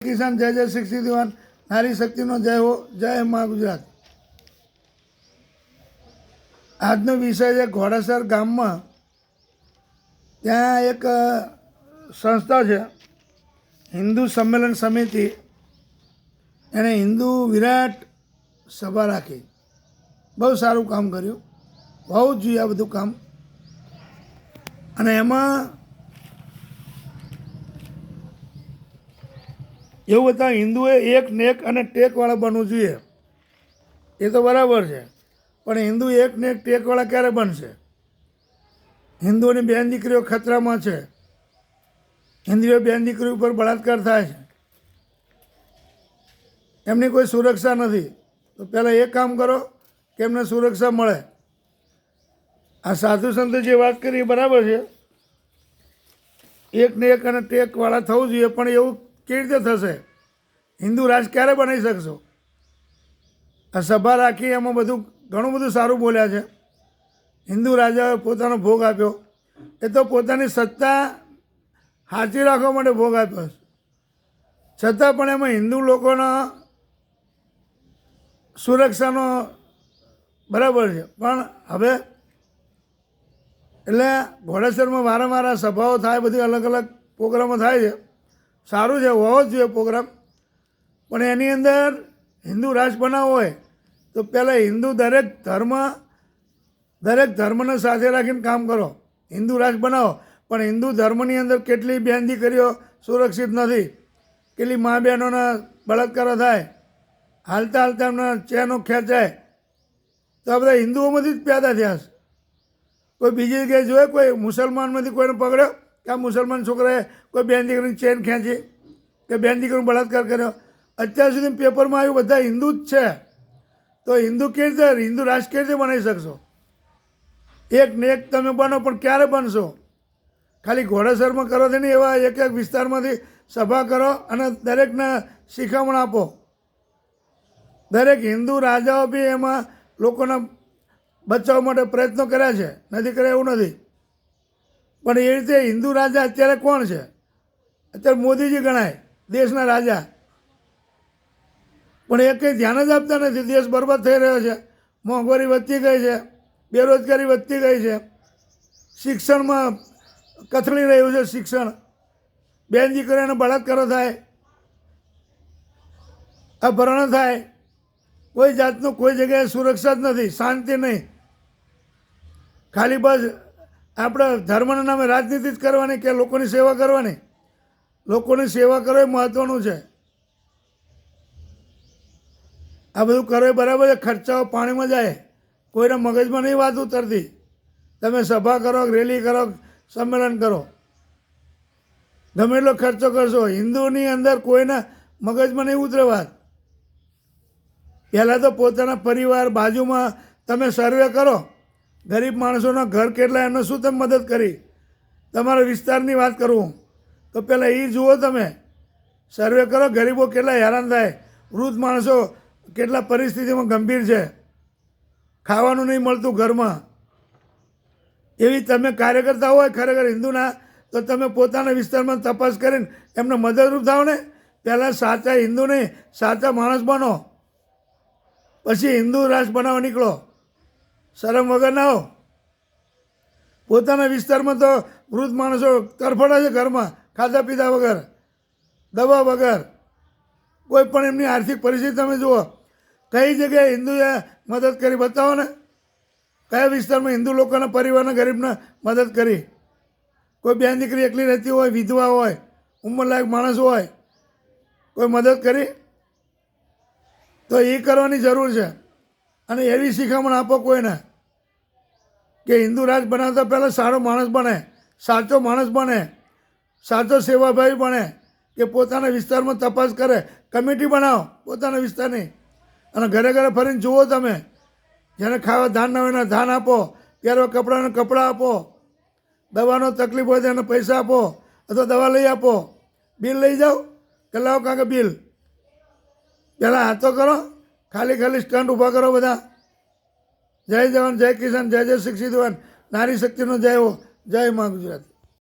કિસાન જય જય શિક્ષિત યુવાન નારી શક્તિનો જય હો. જય મા ગુજરાત. આજનો વિષય છે ઘોડાસર ગામમાં ત્યાં એક સંસ્થા છે હિન્દુ સંમેલન સમિતિ. એણે હિન્દુ વિરાટ સભા રાખી. બહુ સારું કામ કર્યું, બહુ જ જોઈએ આ બધું કામ. અને એમાં એવું બધા હિન્દુએ એક નેક અને ટેકવાળા બનવું જોઈએ. એ તો બરાબર છે, પણ હિન્દુ એક નેક ટેકવાળા ક્યારે બનશે? હિન્દુઓની બેન દીકરીઓ ખતરામાં છે. હિન્દુઓ બેન દીકરી ઉપર બળાત્કાર થાય છે, એમની કોઈ સુરક્ષા નથી. તો પહેલાં એ કામ કરો કે એમને સુરક્ષા મળે. આ સાધુ સંતો જે વાત કરી એ બરાબર છે, એક ને એક અને ટેકવાળા થવું જોઈએ. પણ એવું કેવી રીતે થશે? હિન્દુ રાજ ક્યારે બનાવી શકશો? આ સભા રાખી એમાં બધું ઘણું બધું સારું બોલ્યા છે. હિન્દુ રાજાએ પોતાનો ભોગ આપ્યો, એ તો પોતાની સત્તા સાચી રાખવા માટે ભોગ આપ્યો છે. છતાં પણ એમાં હિન્દુ લોકોના સુરક્ષાનો બરાબર છે. પણ હવે એટલે ઘોડેસરમાં વારંવાર સભાઓ થાય, બધી અલગ અલગ પ્રોગ્રામો થાય છે. સારું છે, હોવો જ જોઈએ પ્રોગ્રામ. પણ એની અંદર હિન્દુ રાષ્ટ્ર બનાવવો હોય તો પહેલાં હિન્દુ દરેક ધર્મને સાથે રાખીને કામ કરો. હિન્દુ રાષ્ટ્ર બનાવો, પણ હિન્દુ ધર્મની અંદર કેટલી બેન દીકરીઓ સુરક્ષિત નથી, કેટલી મા બહેનોના બળાત્કારો થાય, હાલતા હાલતા એમના ચેનો ખેંચાય. તો આ બધા હિન્દુઓમાંથી જ પેદા થયા છે. કોઈ બીજી જગ્યાએ જોઈએ, કોઈ મુસલમાનમાંથી કોઈને પકડ્યો કે આ મુસલમાન છોકરાએ કોઈ બેન દીકરીની ચેન ખેંચી કે બેન દીકરીનો બળાત્કાર કર્યો? અત્યાર સુધી પેપરમાં આવ્યું બધા હિન્દુ જ છે. તો હિન્દુ કેવી રીતે, હિન્દુ રાષ્ટ્ર કેવી રીતે બનાવી શકશો? એક ને એક તમે બનો, પણ ક્યારે બનશો? ખાલી ઘોડેસરમાં કરો છો નહીં, એવા એક એક વિસ્તારમાંથી સભા કરો અને દરેકને શિખામણ આપો. દરેક હિન્દુ રાજાઓ બી એમાં લોકોના બચાવવા માટે પ્રયત્નો કર્યા છે, નથી કર્યા એવું નથી. પણ એ રીતે હિન્દુ રાજા અત્યારે કોણ છે? અત્યારે મોદીજી ગણાય દેશના રાજા. પણ એ કંઈ ધ્યાન જ આપતા નથી. દેશ બરબાદ થઈ રહ્યો છે, મોંઘવારી વધતી ગઈ છે, બેરોજગારી વધતી ગઈ છે, શિક્ષણમાં કથળી રહ્યું છે. શિક્ષણ, બેન દીકરીઓને બળાત્કારો થાય, અપહરણ થાય, કોઈ જાતનું કોઈ જગ્યાએ સુરક્ષા જ નથી, શાંતિ નહીં. ખાલી બસ આપણે ધર્મના નામે રાજનીતિ જ કરવાની કે લોકોની સેવા કરવાની? લોકોની સેવા કરો એ મહત્ત્વનું છે. આ બધું કરો એ બરાબર છે, ખર્ચાઓ પાણીમાં જાય, કોઈના મગજમાં નહીં વાત ઉતરતી. તમે સભા કરો, રેલી કરો, સંમેલન કરો, ગમે એટલો ખર્ચો કરશો, હિન્દુની અંદર કોઈના મગજમાં નહીં ઉતરે વાત. પહેલાં તો પોતાના પરિવાર બાજુમાં તમે સર્વે કરો, ગરીબ માણસોના ઘર કેટલા, એમને શું તમે મદદ કરી? તમારા વિસ્તારની વાત કરું તો પહેલાં એ જુઓ. તમે સર્વે કરો, ગરીબો કેટલા હેરાન થાય, વૃદ્ધ માણસો કેટલા પરિસ્થિતિમાં ગંભીર છે, ખાવાનું નહીં મળતું ઘરમાં. એવી તમે કાર્યકર્તા હોય ખરેખર હિન્દુના, તો તમે પોતાના વિસ્તારમાં તપાસ કરીને એમને મદદરૂપ થાવ ને. પહેલાં સાચા હિન્દુ નહીં, સાચા માણસ બનો, પછી હિન્દુ રાષ્ટ્ર બનાવવા નીકળો. શરમ વગર ના હો. પોતાના વિસ્તારમાં તો વૃદ્ધ માણસો તરફડા છે ઘરમાં, ખાધા પીધા વગર, દવા વગર. કોઈ પણ એમની આર્થિક પરિસ્થિતિ તમે જુઓ. કઈ જગ્યાએ હિન્દુએ મદદ કરી બતાવો ને. કયા વિસ્તારમાં હિન્દુ લોકોના પરિવારના ગરીબને મદદ કરી? કોઈ બેન દીકરી એકલી રહેતી હોય, વિધવા હોય, ઉંમરલાયક માણસ હોય, કોઈ મદદ કરી? તો એ કરવાની જરૂર છે. અને એવી શિખામણ આપો કોઈને કે હિન્દુ રાજ બનાવતા પહેલાં સારો માણસ બને, સાચો માણસ બને, સાચો સેવાભાવી બને, કે પોતાના વિસ્તારમાં તપાસ કરે, કમિટી બનાવો પોતાના વિસ્તારની, અને ઘરે ઘરે ફરીને જુઓ. તમે જેને ખાવા ધાન ના હોય એને ધાન આપો, પહેરવા કપડાને કપડાં આપો, દવાનો તકલીફ હોય તો એને પૈસા આપો, અથવા દવા લઈ આપો. બિલ લઈ જાઓ કે લાવો કાં કે બિલ. પહેલાં આ તો કરો, ખાલી સ્ટન્ટ ઊભા કરો બધા. જય જવાન, જય કિસાન, જય જય શિક્ષિત યુવાન, નારી શક્તિનો જય હો. જય મા ગુજરાત.